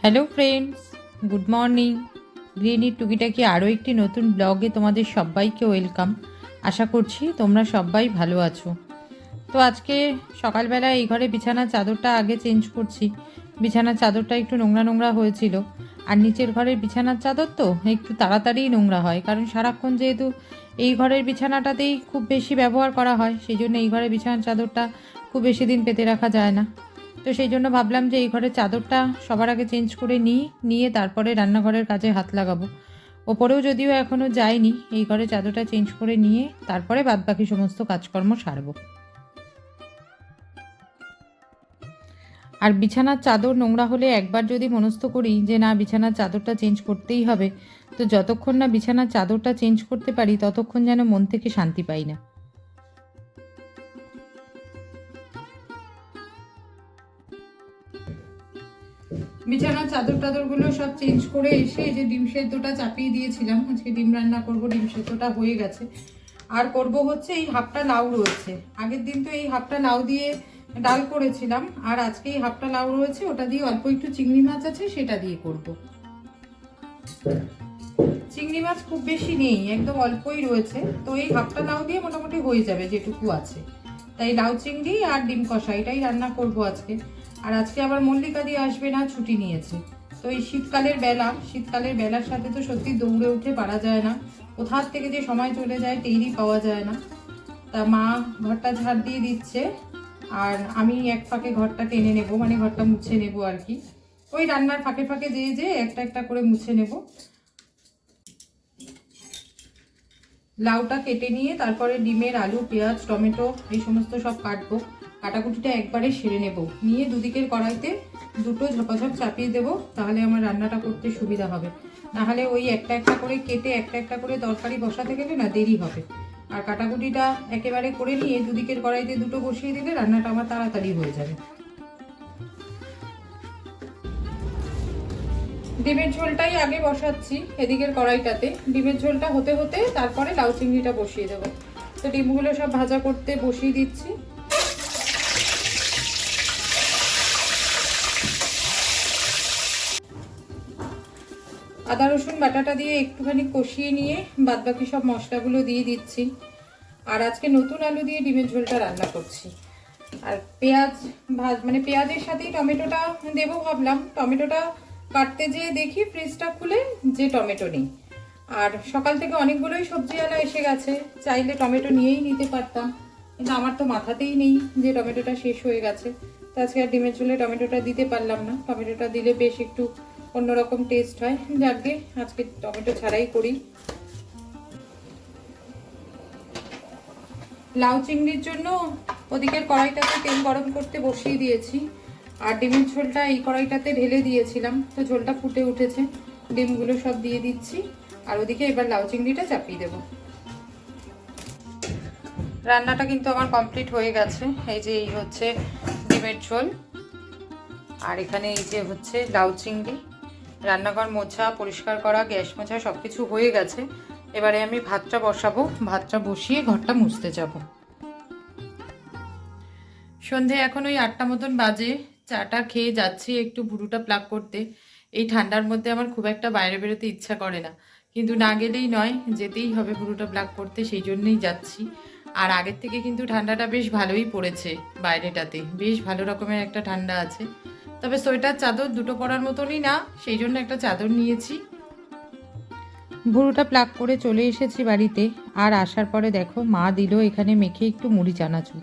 Hello friends, good morning. গৃহিণীর টুকিটাকি আরও একটি নতুন ব্লগে তোমাদের সবাইকে ওয়েলকাম। আশা করছি তোমরা সবাই ভালো আছো। তো আজকে সকালবেলা এই ঘরে বিছানার চাদরটা আগে চেঞ্জ করছি। বিছানার চাদরটা একটু নোংরা নোংরা হয়েছিল, আর নিচের ঘরের বিছানার চাদর তো একটু তাড়াতাড়ি নোংরা হয়, কারণ সারাক্ষণ যেহেতু এই ঘরের বিছানাটাতেই খুব বেশি ব্যবহার করা হয়, সেই জন্য এই ঘরের বিছানার চাদরটা খুব বেশি দিন পেতে রাখা যায় না। তো সেই জন্য ভাবলাম যে এই ঘরের চাদরটা সবার আগে চেঞ্জ করে নিয়ে তারপরে রান্নাঘরের কাজে হাত লাগাবো। ওপরেও যদিও এখনও যাইনি, এই ঘরে চাদরটা চেঞ্জ করে নিয়ে তারপরে বাদবাকি সমস্ত কাজকর্ম সারবো। আর বিছানার চাদর নোংরা হলে একবার যদি মনস্থ করি যে না বিছানার চাদরটা চেঞ্জ করতেই হবে, তো যতক্ষণ না বিছানার চাদরটা চেঞ্জ করতে পারি ততক্ষণ যেন মন থেকে শান্তি পাই না। বিছানার চাদর টাদরগুলো সব চেঞ্জ করে এসে এই যে ডিম সেদ্ধটা চাপিয়ে দিয়েছিলাম, আজকে ডিম রান্না করব। ডিম সেদ্ধটা হয়ে গেছে, আর করব হচ্ছে এই হাফটা লাউ রয়েছে। আগের দিন তো এই হাফটা লাউ দিয়ে ডাল করেছিলাম, আর আজকে এই হাফটা লাউ রয়েছে, ওটা দিয়ে অল্প একটু চিংড়ি মাছ আছে, সেটা দিয়ে করব। চিংড়ি মাছ খুব বেশি নেই, একদম অল্পই রয়েছে, তো এই হাফটা লাউ দিয়ে মোটামুটি হয়ে যাবে যেটুকু আছে। তাই লাউ চিংড়ি আর ডিম কষা এটাই রান্না করব আজকে। আর আজকে আবার মল্লিকা দিয়ে আসবে না, ছুটি নিয়েছে। তো এই শীতকালের বেলার সাথে তো সত্যি দৌড়ে উঠে পারা যায় না, কোথার থেকে যে সময় চলে যায় টেরই পাওয়া যায় না। তা মা ঘরটা ঝাড় দিয়ে দিচ্ছে, আর আমি এক ফাঁকে ঘরটা টেনে নেব, মানে ঘরটা মুছে নেব আর কি। ওই রান্নার ফাঁকে ফাঁকে যে একটা একটা করে মুছে নেব। লাউটা কেটে নিয়ে তারপরে ডিমের আলু, পেঁয়াজ, টমেটো এই সমস্ত সব কাটবো। কাটাকুটিটা একবারে সেরে নেব, নিয়ে দুদিকের কড়াইতে দুটো ঝপাঝপ চাপিয়ে দেবো, তাহলে আমার রান্নাটা করতে সুবিধা হবে। নাহলে ওই একটা একটা করে কেটে একটা একটা করে তরকারি বসাতে গেলে না দেরি হবে। আর কাটাকুটিটা একেবারে করে নিয়ে দুদিকের কড়াইতে দুটো বসিয়ে দিলে রান্নাটা আমার তাড়াতাড়ি হয়ে যাবে। ডিমের ঝোলটাই আগে বসাচ্ছি এদিকের কড়াইটাতে। ডিমের ঝোলটা হতে হতে তারপরে লাউ চিংড়িটা বসিয়ে দেবো। তো ডিমগুলো সব ভাজা করতে বসিয়ে দিচ্ছি। আদা রসুন বাটাটা দিয়ে একটুখানি কষিয়ে নিয়ে বাদবাকি সব মশলাগুলো দিয়ে দিচ্ছি। আর আজকে নতুন আলু দিয়ে ডিমের ঝোলটা রান্না করছি। আর পেঁয়াজ মানে পেঁয়াজের সাথেই টমেটোটা দেবো ভাবলাম। টমেটোটা কাটতে যেয়ে দেখি ফ্রিজটা খুলে যে টমেটো নেই। আর সকাল থেকে অনেকগুলোই সবজিওয়ালা এসে গেছে, চাইলে টমেটো নিয়েই নিতে পারতাম, কিন্তু আমার তো মাথাতেই নেই যে টমেটোটা শেষ হয়ে গেছে। তো আজকে আর ডিমের ঝোলে টমেটোটা দিতে পারলাম না। টমেটোটা দিলে বেশ একটু অন্যরকম টেস্ট হয়, যাকে আজকে টমেটো ছাড়াই করি। লাউ চিংড়ির জন্য ওদিকের কড়াইটাতে তেল গরম করতে বসিয়ে দিয়েছি, আর ডিমের ঝোলটা এই কড়াইটাতে ঢেলে দিয়েছিলাম। তো ঝোলটা ফুটে উঠেছে, ডিমগুলো সব দিয়ে দিচ্ছি, আর ওদিকে এবার লাউ চিংড়িটা চাপিয়ে দেবো। রান্নাটা কিন্তু আমার কমপ্লিট হয়ে গেছে। এই যে এই হচ্ছে ডিমের ঝোল, আর এখানে এই যে হচ্ছে লাউ চিংড়ি। রান্নাঘর মোছা, পরিষ্কার করা, গ্যাস মোছা সব কিছু হয়ে গেছে। এবারে আমি ভাতটা বসাবো, ভাতটা বসিয়ে ঘরটা মুছতে যাব। সন্ধে এখন ওই 8টা মতন বাজে। চাটা খেয়ে যাচ্ছি একটু ভুরুটা প্লাগ করতে। এই ঠান্ডার মধ্যে আমার খুব একটা বাইরে বেরোতে ইচ্ছা করে না, কিন্তু না গেলেই নয়, যেতেই হবে ভুরুটা প্লাগ করতে, সেই জন্যই যাচ্ছি। আর আগের থেকে কিন্তু ঠান্ডাটা বেশ ভালোই পড়েছে, বাইরেটাতে বেশ ভালো রকমের একটা ঠান্ডা আছে। তবে সোয়েটার চাদর দুটো পরার মতনই না, সেই জন্য একটা চাদর নিয়েছি। ভুরুটা প্লাগ করে চলে এসেছি বাড়িতে। আর আসার পরে দেখো মা দিল এখানে মেখে একটু মুড়ি চানাচুর।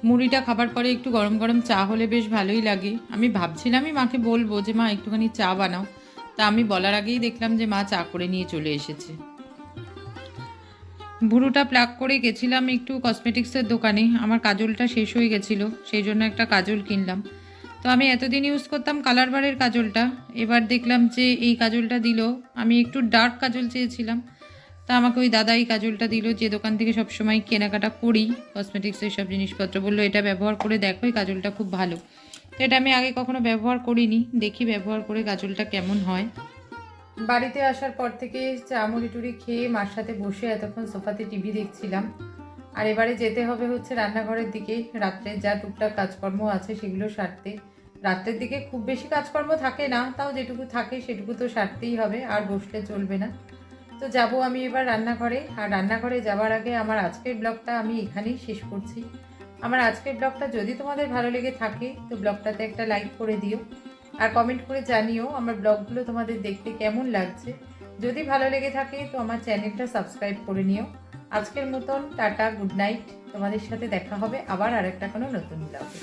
মুড়িটা খাবার পরে একটু গরম গরম চা হলে বেশ ভালোই লাগে। আমি ভাবছিলামই মাকে বলবো যে মা একটুখানি চা বানাও, তা আমি বলার আগেই দেখলাম যে মা চা করে নিয়ে চলে এসেছে। ভুরুটা প্লাগ করে গেছিলাম একটু কসমেটিক্সের দোকানে, আমার কাজলটা শেষ হয়ে গেছিলো, সেই জন্য একটা কাজল কিনলাম। তো আমি এতদিন ইউজ করতাম কালার বারের কাজলটা, এবার দেখলাম যে এই কাজলটা দিল। আমি একটু ডার্ক কাজল চেয়েছিলাম, তা আমাকে ওই দাদা এই কাজলটা দিল, যে দোকান থেকে সবসময় কেনাকাটা করি কসমেটিক্সের সব জিনিসপত্র। বললো এটা ব্যবহার করে দেখো, এই কাজলটা খুব ভালো। তো এটা আমি আগে কখনো ব্যবহার করিনি, দেখি ব্যবহার করে কাজলটা কেমন হয়। বাড়িতে আসার পর থেকে চা মুড়ি টুড়ি খেয়ে মার সাথে বসে এতক্ষণ সোফাতে টিভি দেখছিলাম। আর এবারে যেতে হবে হচ্ছে রান্নাঘরের দিকে, রাত্রে যা টুকটাক কাজকর্ম আছে সেগুলো সারতে। রাত্রের দিকে খুব বেশি কাজকর্ম থাকে না, তাও যেটুকু থাকে সেটুকু তো সারতেই হবে, আর বসলে চলবে না। তো যাব আমি এবার রান্নাঘরে, আর রান্নাঘরে যাওয়ার আগে আমার আজকের ব্লগটা আমি এখানেই শেষ করছি। আমার আজকের ব্লগটা যদি তোমাদের ভালো লেগে থাকে তো ব্লগটাতে একটা লাইক করে দিও, আর কমেন্ট করে জানিও আমার ব্লগগুলো তোমাদের দেখতে কেমন লাগছে। যদি ভালো লেগে থাকে তো আমার চ্যানেলটা সাবস্ক্রাইব করে নিও। আজকের মতন টাটা, গুড নাইট। তোমাদের সাথে দেখা হবে আবার আরেকটা কোনো নতুন ব্লগে।